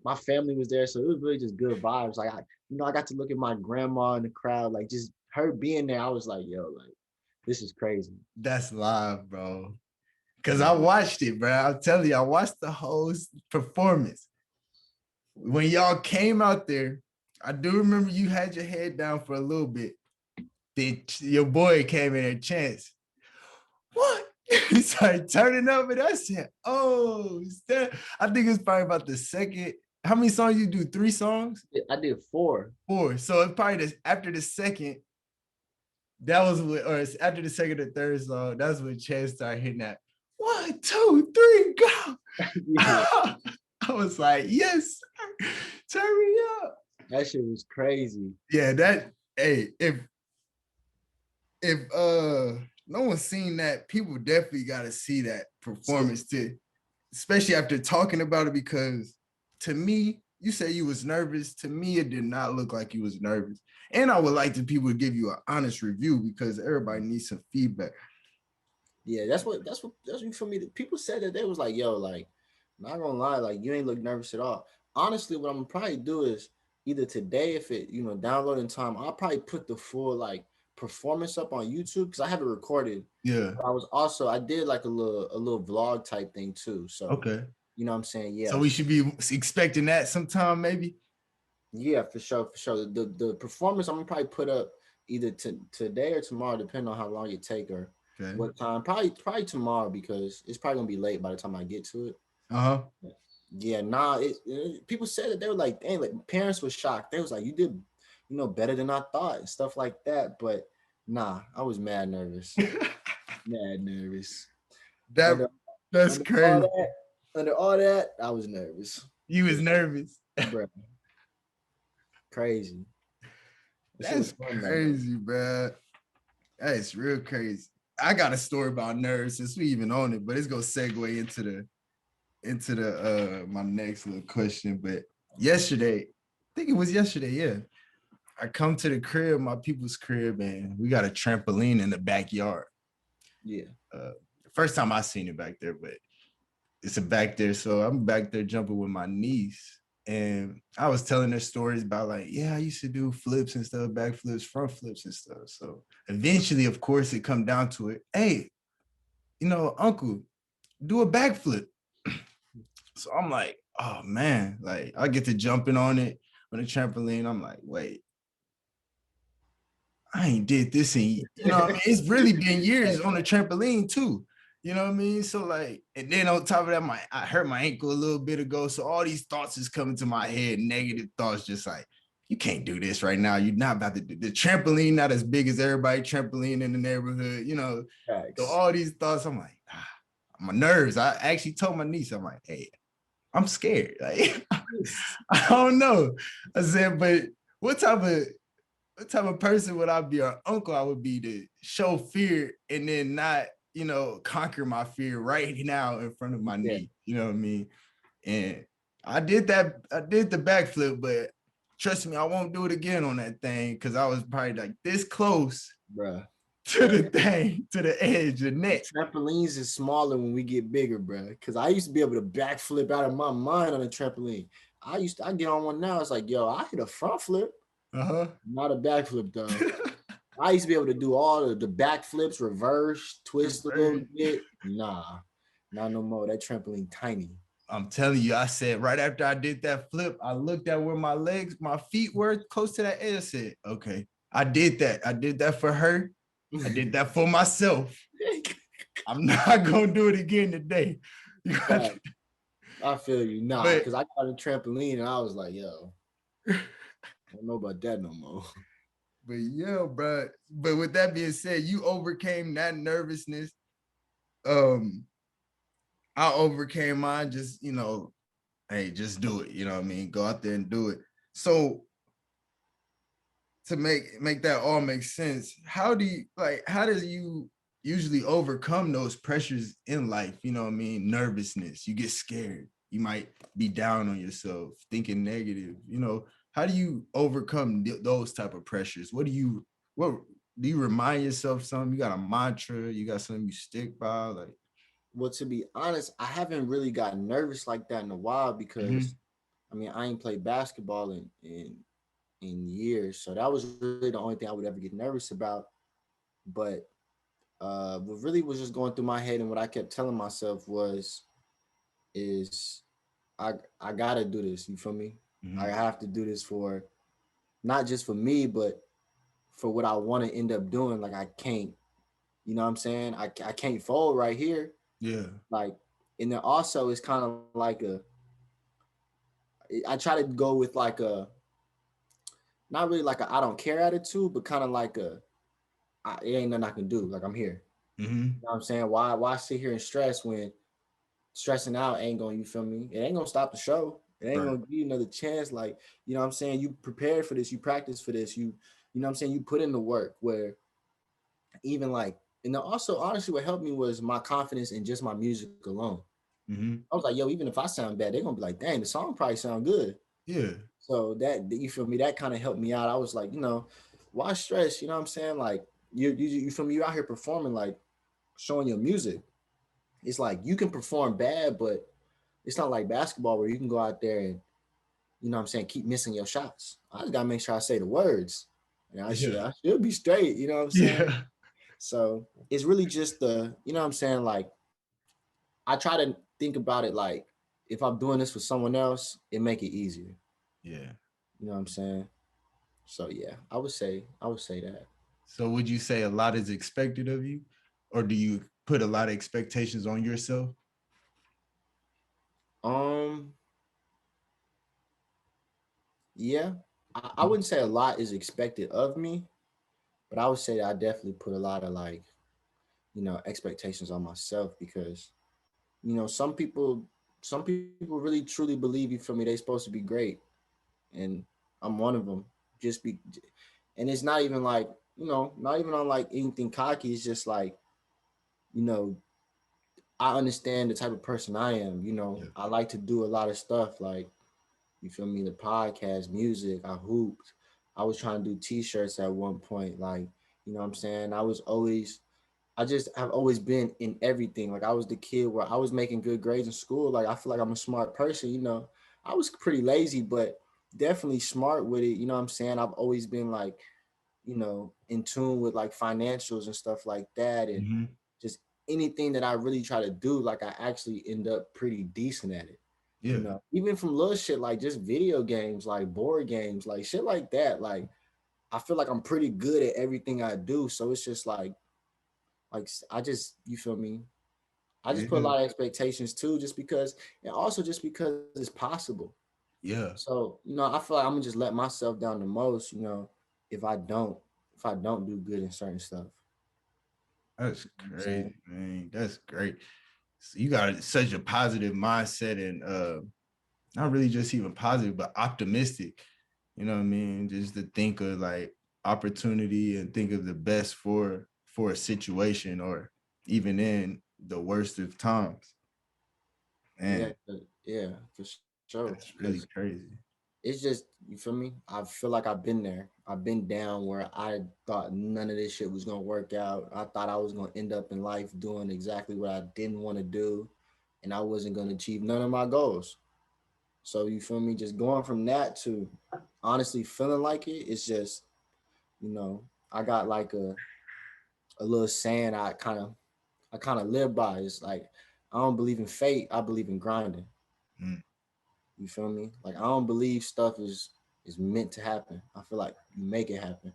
my family was there, so it was really just good vibes. Like I got to look at my grandma in the crowd, like just her being there. I was like, yo, like this is crazy. That's live, bro. Cause I Yeah, watched it, bro. I'll tell you, I watched the whole performance. When y'all came out there, I do remember you had your head down for a little bit. Then your boy came in and Chance. What? He started turning up, and I said, "Oh, I think it's probably about the second. How many songs you do? 3 songs? I did 4. 4. So it's probably after the second. That was what, or it's after the second or third song. That's when Chance started hitting that. 1, 2, 3, go! Yeah, I was like, yes, turn me up. that shit was crazy. Yeah, that. Hey, if no one's seen that, people definitely got to see that performance too, especially after talking about it. Because to me, you say you was nervous. To me, it did not look like you was nervous. And I would like the people to give you an honest review because everybody needs some feedback. Yeah, that's what you feel me. People said that they was like, yo, like, not gonna lie, like you ain't look nervous at all. Honestly, what I'm gonna probably do is either today, if it download in time, I'll probably put the full like performance up on YouTube because I have it recorded. Yeah. I did like a little vlog type thing too. So Okay. you know what I'm saying? So Yeah. we should be expecting that sometime, maybe. Yeah, for sure, for sure. The performance I'm gonna probably put up either today or tomorrow, depending on how long it take or Okay. what time. Probably tomorrow because it's probably gonna be late by the time I get to it. Uh huh. Yeah, nah. People said that they were like, dang, like parents were shocked. They was like, you did, better than I thought and stuff like that. But nah, I was mad nervous, mad nervous. that Under that's under all crazy. that, under all that, I was nervous. You was Cause, nervous. bro, crazy. That shit was That's fun though. crazy, bro. That's real crazy. I got a story about nerves since we even on it, but it's gonna segue into the my next little question. But yesterday, I think it was yesterday, yeah. I come to the crib, my people's crib, and we got a trampoline in the backyard. Yeah. First time I seen it back there, but it's a back there. So I'm back there jumping with my niece. And I was telling her stories about like, yeah, I used to do flips and stuff, back flips, front flips and stuff. So eventually, of course, it come down to it. Hey, uncle, do a backflip. So I'm like, oh man, like I get to jumping on it. on the trampoline. I'm like, wait, I ain't did this in, you know what I mean? It's really been years on the trampoline too. You know what I mean? So like, and then on top of that, I hurt my ankle a little bit ago. So all these thoughts is coming to my head, negative thoughts, just like, you can't do this right now. You're not about to do the trampoline, not as big as everybody trampoline in the neighborhood, you know. So Facts. all these thoughts, I'm like, my nerves. I actually told my niece, I'm like, hey, I'm scared. Like, I don't know. I said, but what type of person would I be, or uncle I would be, to show fear and then not, you know, conquer my fear right now in front of my Yeah, niece. You know what I mean? And I did that. I did the backflip, but trust me, I won't do it again on that thing because I was probably like this close bruh. to the thing, to the edge, the The net. trampolines is smaller when we get bigger, bruh. Cause I used to be able to backflip out of my mind on a trampoline. I get on one now. It's like, yo, I hit a front flip, Uh not a backflip though. huh. I used to be able to do all of the backflips, reverse, twist a little bit. Nah, not no more. That trampoline tiny. I'm telling you, I said right after I did that flip, I looked at where my feet were close to that edge. I said, okay, I did that. I did that for her. I did that for myself. I'm not gonna do it again today. Right. I feel you. Nah, but because I got a trampoline and I was like, yo, I don't know about that no more. yeah, bro. But with that being said, you overcame that nervousness. Um, I overcame mine. Just, you know, hey, just do it. You know what I mean? Go out there and do it. So to make that all make sense, how do you, like, how does you usually overcome those pressures in life? You know what I mean? Nervousness, you get scared, you might be down on yourself, thinking negative, you know. How do you overcome those type of pressures? What do you remind yourself something? You got a mantra, you got something you stick by, like? Well, to be honest, I haven't really gotten nervous like that in a while Mm-hmm. because I mean I ain't played basketball in years, so that was really the only thing I would ever get nervous about. But what really was just going through my head and what I kept telling myself was is I gotta do this. You feel me? I Mm-hmm. have to do this for not just for me, but for what I want to end up doing. Like I can't, you know what I'm saying? I can't fold right here. Yeah. Like, and then also it's kind of like I try to go with like a not really like a I don't care attitude, but kind of like it ain't nothing I can do. Like I'm here. Mm-hmm. You know what I'm saying? Why sit here and stress when stressing out ain't gonna, you feel me? It ain't gonna stop the show. It ain't Right. gonna give you another chance. Like, you know what I'm saying? You prepared for this, you practice for this, you know what I'm saying? You put in the work where even like, and then also honestly what helped me was my confidence in just my music alone. Mm-hmm. I was like, yo, even if I sound bad, they're gonna be like, dang, the song probably sound good. Yeah. So that you feel me, that kind of helped me out. I was like, you know, why stress? You know what I'm saying? Like you feel me, you out here performing, like showing your music. It's like you can perform bad, but it's not like basketball where you can go out there and, you know what I'm saying, keep missing your shots. I just gotta make sure I say the words. And Yeah. I should be straight, you know what I'm saying? Yeah. So it's really just the, you know what I'm saying, like I try to think about it like if I'm doing this for someone else, it make it easier. Yeah. You know what I'm saying? So yeah, I would say that. So would you say a lot is expected of you, or do you put a lot of expectations on yourself? Um, yeah, I wouldn't say a lot is expected of me, but I would say that I definitely put a lot of like, you know, expectations on myself because, you know, some people really truly believe, you feel me, they supposed to be great. And I'm one of them. Just be, and it's not even like, you know, not even on like anything cocky. It's just like, you know, I understand the type of person I am. You know, Yeah. I like to do a lot of stuff like, you feel me, the podcast, music, I hooped. I was trying to do t-shirts at one point. Like, you know what I'm saying? I just have always been in everything. Like I was the kid where I was making good grades in school. Like I feel like I'm a smart person, you know. I was pretty lazy, but definitely smart with it. You know what I'm saying? I've always been like, you know, in tune with like financials and stuff like that. And Mm-hmm. just anything that I really try to do, like I actually end up pretty decent at it. You Yeah. know, even from little shit like just video games, like board games, like shit like that. Like I feel like I'm pretty good at everything I do. So it's just like I just you feel me? I just put a Yeah. lot of expectations too, just because, and also just because it's possible. Yeah. So I feel like I'm gonna just let myself down the most, if I don't do good in certain stuff. That's You know what I'm saying? crazy, man. That's great. So you got such a positive mindset and not really just even positive, but optimistic. You know what I mean? Just to think of like opportunity and think of the best for a situation or even in the worst of times. Yeah, Man, yeah, for sure. Because that's really crazy. it's just you feel me. I feel like I've been there. I've been down where I thought none of this shit was gonna work out. I thought I was gonna end up in life doing exactly what I didn't want to do, and I wasn't gonna achieve none of my goals. So you feel me? Just going from that to honestly feeling like it's just you know I got like a little saying I kind of live by. It's like I don't believe in fate. I believe in grinding. Mm. You feel me? Like I don't believe stuff is meant to happen. I feel like you make it happen.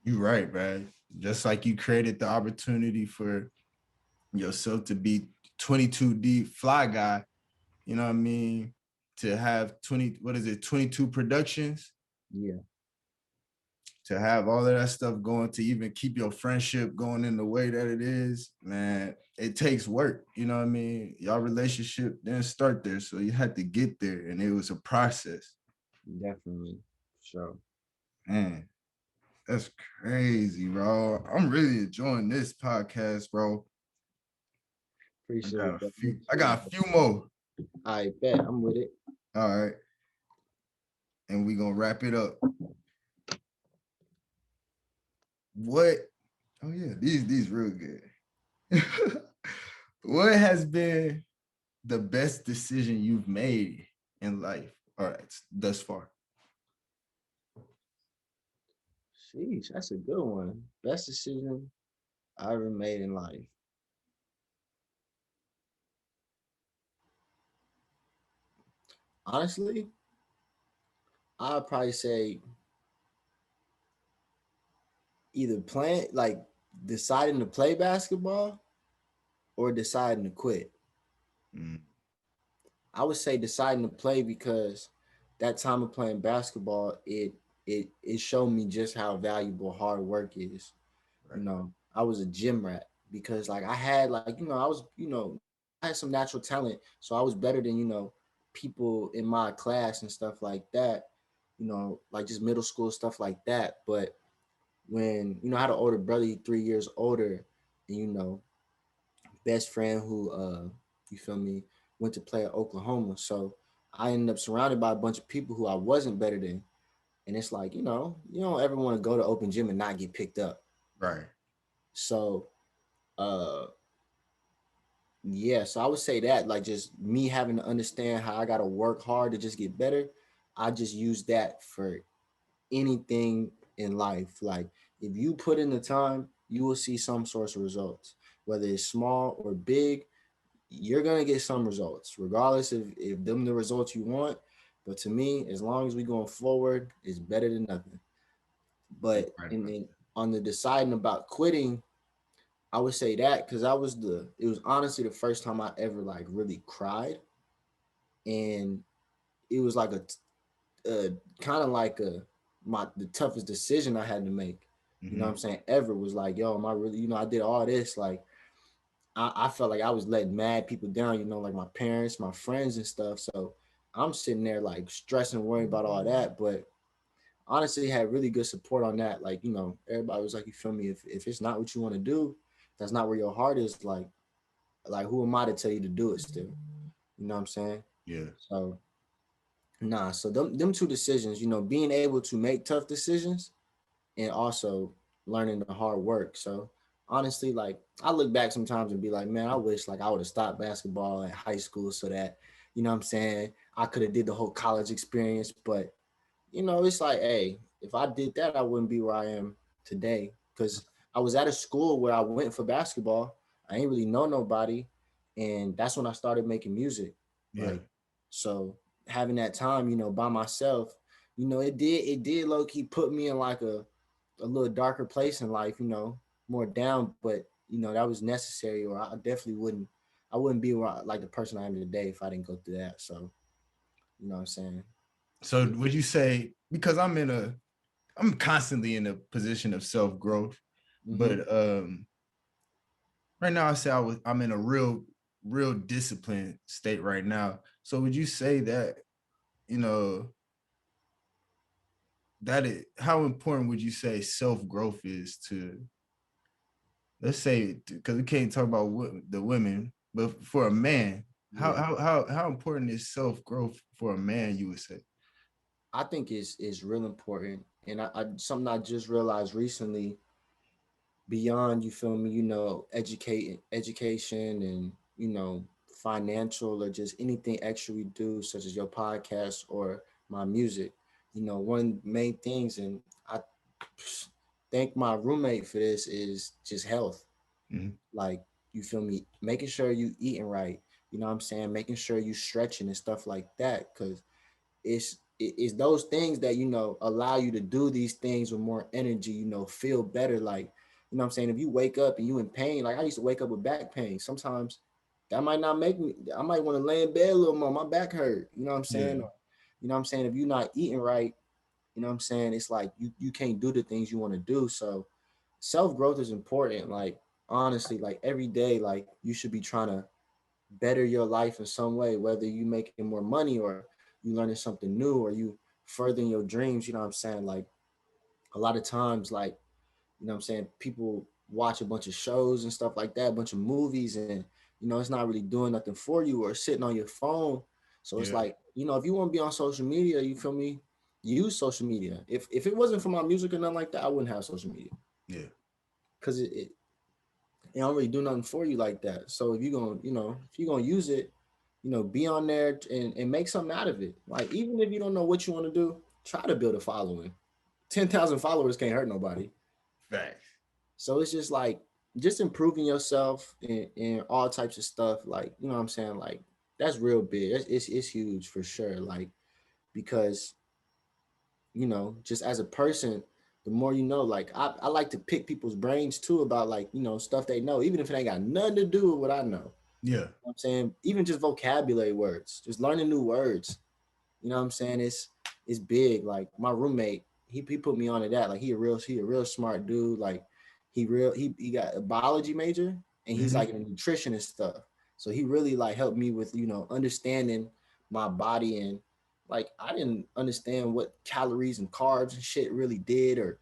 You right, bro. Just like you created the opportunity for yourself to be 22D fly guy, you know what I mean? To have 20, what is it, 22 productions, Yeah, to have all of that stuff going, to even keep your friendship going in the way that it is, man, it takes work. You know what I mean? Y'all relationship didn't start there. So you had to get there and it was a process. definitely. Sure. Man, that's crazy, bro. I'm really enjoying this podcast, bro. Appreciate it, bro. Me I too, got a bro. few more. I bet I'm with it. All right. And we gonna wrap it up. What? Oh yeah, these real good. What has been the best decision you've made in life? All right, thus far. Sheesh, that's a good one. Best decision I ever made in life. Honestly, I'd probably say either playing like deciding to play basketball or deciding to quit. Mm, I would say deciding to play because that time of playing basketball, it showed me just how valuable hard work is. right. I was a gym rat because like I had like I was I had some natural talent, so I was better than people in my class and stuff like that. Like just middle school stuff like that. But when I had an older brother, 3 years older, and best friend who you feel me went to play at Oklahoma. So I ended up surrounded by a bunch of people who I wasn't better than. And it's like, you don't ever want to go to open gym and not get picked up. Right. So uh yeah, so I would say that like just me having to understand how I gotta work hard to just get better. I just use that for anything in life. Like if you put in the time, you will see some source of results. Whether it's small or big, you're gonna get some results, regardless if them the results you want. But to me, as long as we going forward, it's better than nothing. You're But right and about then on the deciding about quitting, I would say that because it was honestly the first time I ever like really cried, and it was like a kind of like the toughest decision I had to make. that. You know what I'm saying? Ever was like, yo, am I really? I did all this like I felt like I was letting mad people down, like my parents, my friends and stuff. So I'm sitting there like stressing, worrying about all that. But honestly, had really good support on that. Like, everybody was like, you feel me? If it's not what you want to do, that's not where your heart is, like who am I to tell you to do it still? You know what I'm saying? Yeah. So so them two decisions, being able to make tough decisions and also learning the hard work. So honestly, like I look back sometimes and be like, man, I wish like I would have stopped basketball at high school so that, what I'm saying, I could have did the whole college experience. But it's like, hey, if I did that, I wouldn't be where I am today. Cause I was at a school where I went for basketball. I ain't really know nobody. And that's when I started making music. Yeah. Like, so having that time, by myself, it did low key put me in like a little darker place in life, more down, but that was necessary, or I definitely I wouldn't be like the person I am today if I didn't go through that. So, you know what I'm saying? So would you say, because I'm constantly in a position of self-growth, Mm-hmm. but right now I say I'm in a real disciplined state right now. So would you say that, you know, how important would you say self-growth is to, let's say, because we can't talk about the women, but for a man, how Yeah. how how how important is self-growth for a man, you would say? I think is real important. And I something I just realized recently, beyond, you feel me, education and financial, or just anything extra we do, such as your podcast or my music. One main things, and I thank my roommate for this, is just health. Mhm. Like, you feel me, making sure you eating right, what I'm saying, making sure you stretching and stuff like that, because it's those things that allow you to do these things with more energy, feel better. Like, what I'm saying, if you wake up and you in pain, like I used to wake up with back pain sometimes, that might not make me, I might want to lay in bed a little more, my back hurt, what I'm saying. Yeah, Or, what I'm saying, if you're not eating right, what I'm saying, it's like you can't do the things you want to do. So self-growth is important. Like, honestly, like every day, like you should be trying to better your life in some way, whether you making more money, or you learning something new, or you furthering your dreams. You know what I'm saying? Like, a lot of times, like, what I'm saying, people watch a bunch of shows and stuff like that, a bunch of movies, and it's not really doing nothing for you, or sitting on your phone. So it's yeah, like, if you want to be on social media, you feel me, use social media. If it wasn't for my music or nothing like that, I wouldn't have social media, yeah, because it don't really do nothing for you like that. So if you're gonna use it, be on there and make something out of it. Like, even if you don't know what you want to do, try to build a following. 10,000 followers can't hurt nobody. facts. So it's just like, just improving yourself in all types of stuff. Like, what I'm saying, like, that's real big. It's huge for sure. Like, because just as a person, the more you know, like, I like to pick people's brains too about, like, stuff they know, even if it ain't got nothing to do with what I know. Yeah, I'm saying, even just vocabulary words, just learning new words. You know what I'm saying? It's big. Like, my roommate, he put me onto that. Like, he a real smart dude. Like, he got a biology major, and he's hmm, like a nutrition and stuff. So he really like helped me with understanding my body. And like, I didn't understand what calories and carbs and shit really did, or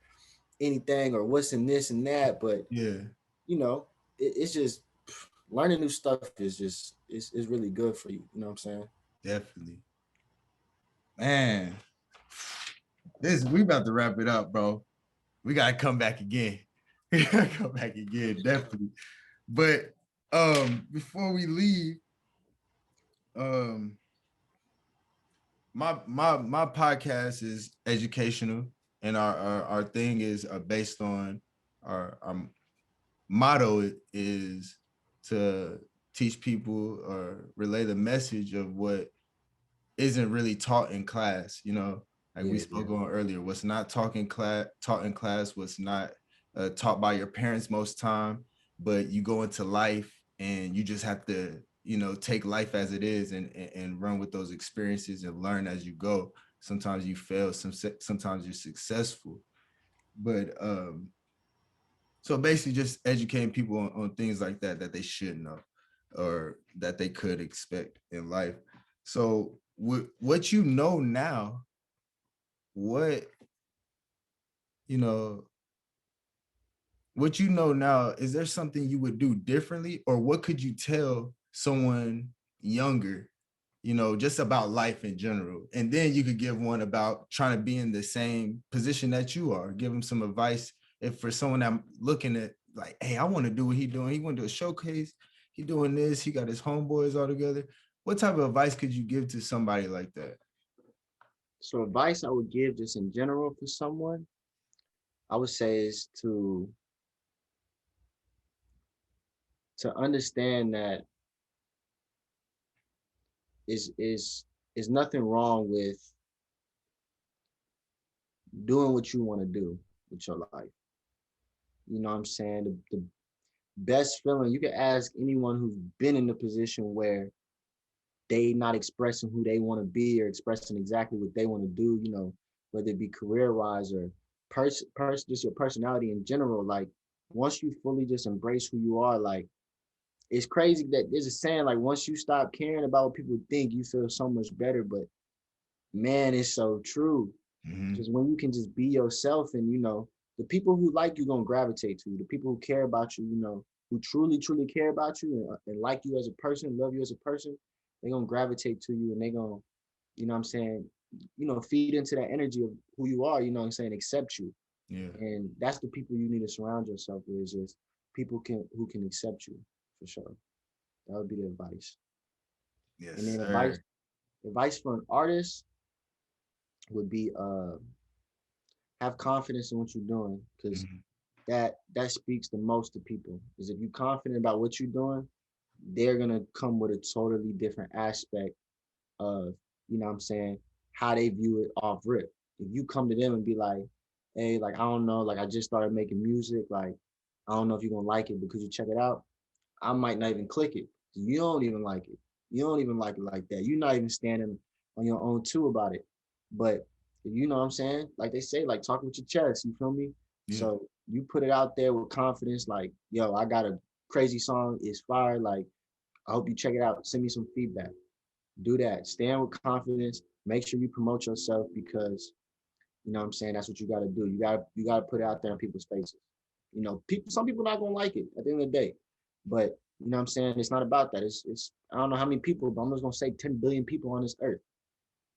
anything, or what's in this and that. But yeah, you know, it's just learning new stuff is just is really good for you. You know what I'm saying? definitely. Man, this we about to wrap it up, bro. We gotta come back again. We gotta come back again, definitely. But before we leave, um, my podcast is educational, and our thing is based on our motto is to teach people or relay the message of what isn't really taught in class, like we Yeah, spoke yeah. on earlier. What's not taught in class, what's not taught by your parents most time, but you go into life and you just have to, take life as it is, and run with those experiences and learn as you go. Sometimes you fail, sometimes you're successful, but so basically just educating people on things like that they should know or that they could expect in life. So what you know now, what you know, what you know now, is there something you would do differently, or what could you tell someone younger, just about life in general? And then you could give one about trying to be in the same position that you are. Give them some advice. If for someone I'm looking at, like, hey, I want to do what he doing. He went to a showcase. He doing this. He got his homeboys all together. What type of advice could you give to somebody like that? So advice I would give just in general for someone, I would say, is to understand that is nothing wrong with doing what you want to do with your life. You know what I'm saying? The best feeling, you can ask anyone who's been in the position where they not expressing who they want to be or expressing exactly what they want to do, you know, whether it be career wise or just your personality in general. Like once you fully just embrace who you are, like it's crazy that there's a saying like once you stop caring about what people think, you feel so much better. But man, it's so true. Mm-hmm. Because when you can just be yourself and, you know, the people who like you gonna gravitate to you. The people who care about you, you know, who truly care about you and like you as a person, love you as a person, they're gonna gravitate to you and they gonna, you know what I'm saying, you know, feed into that energy of who you are, you know what I'm saying, accept you. Yeah. And that's the people you need to surround yourself with, is just people who can accept you for sure. That would be the advice. Yes, And then sir. advice for an artist would be have confidence in what you're doing, because Mm-hmm. that speaks the most to people. Is if you're confident about what you're doing, they're gonna come with a totally different aspect of, you know what I'm saying, how they view it off rip. If you come to them and be like, hey, like I don't know, like I just started making music, like I don't know if you're gonna like it, but could you check it out? I might not even click it. You don't even like it. You don't even like it like that. You're not even standing on your own too about it. But you know what I'm saying? Like they say, like talk with your chest. You feel me? Yeah. So you put it out there with confidence, like, yo, I got a crazy song, it's fire. Like, I hope you check it out. Send me some feedback. Do that. Stand with confidence. Make sure you promote yourself, because you know what I'm saying, that's what you gotta do. You gotta put it out there in people's faces. You know, some people not gonna like it at the end of the day. But you know what I'm saying? It's not about that. It's I don't know how many people, but I'm just gonna say 10 billion people on this earth.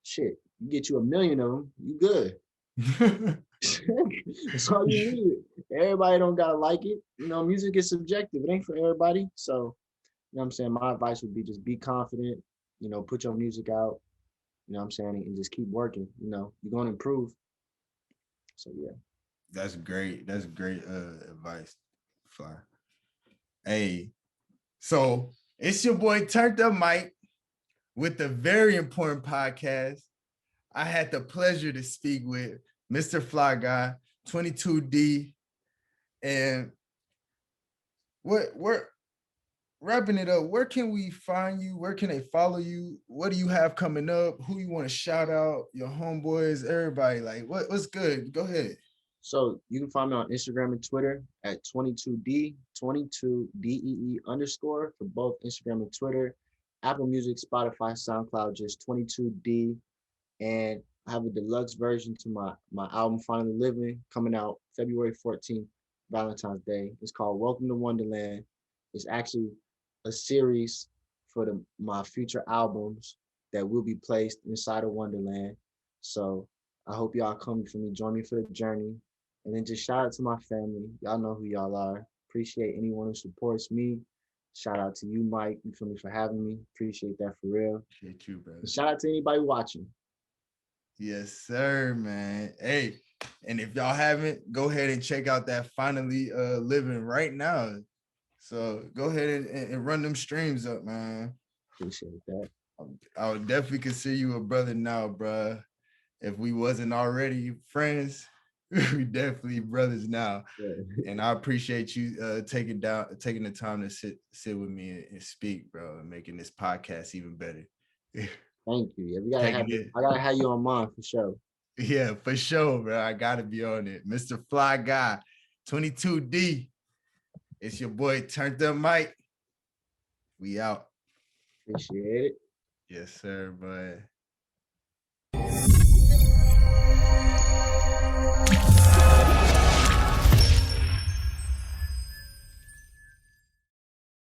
Shit, you get you a million of them, you good. That's all you need. Everybody don't gotta like it. You know, music is subjective. It ain't for everybody. So, you know what I'm saying? My advice would be just be confident, you know, put your music out, you know what I'm saying, and just keep working. You know, you're gonna improve. So yeah. That's great. That's great advice, Fly. Hey, so it's your boy Turntup Mike with the very important podcast. I had the pleasure to speak with Mr. FlyGuy, 22D, and we're wrapping it up. Where can we find you? Where can they follow you? What do you have coming up? Who you want to shout out? Your homeboys, everybody. Like, what's good? Go ahead. So you can find me on Instagram and Twitter at 22D, 22DEE underscore for both Instagram and Twitter. Apple Music, Spotify, SoundCloud, just 22D. And I have a deluxe version to my album Finally Living, coming out February 14th, Valentine's Day. It's called Welcome to Wonderland. It's actually a series for my future albums that will be placed inside of Wonderland. So I hope y'all come for me, join me for the journey. And then just shout out to my family. Y'all know who y'all are. Appreciate anyone who supports me. Shout out to you, Mike. You feel me, for having me. Appreciate that for real. Appreciate you, And brother. shout out to anybody watching. Yes, sir, man. Hey, and if y'all haven't, go ahead and check out that Finally Living right now. So go ahead and run them streams up, man. Appreciate that. I would definitely consider you a brother now, bruh. If we wasn't already friends, we definitely brothers now. Yeah. And I appreciate you taking the time to sit with me and speak, bro, and making this podcast even better. Thank you. Yeah, we gotta Taking have you. it, I gotta have you on mine for sure. yeah, for sure, bro. I gotta be on it. Mr. Fly Guy, 22D. It's your boy Turntup Mike. We out. Appreciate it. Yes, sir, bud.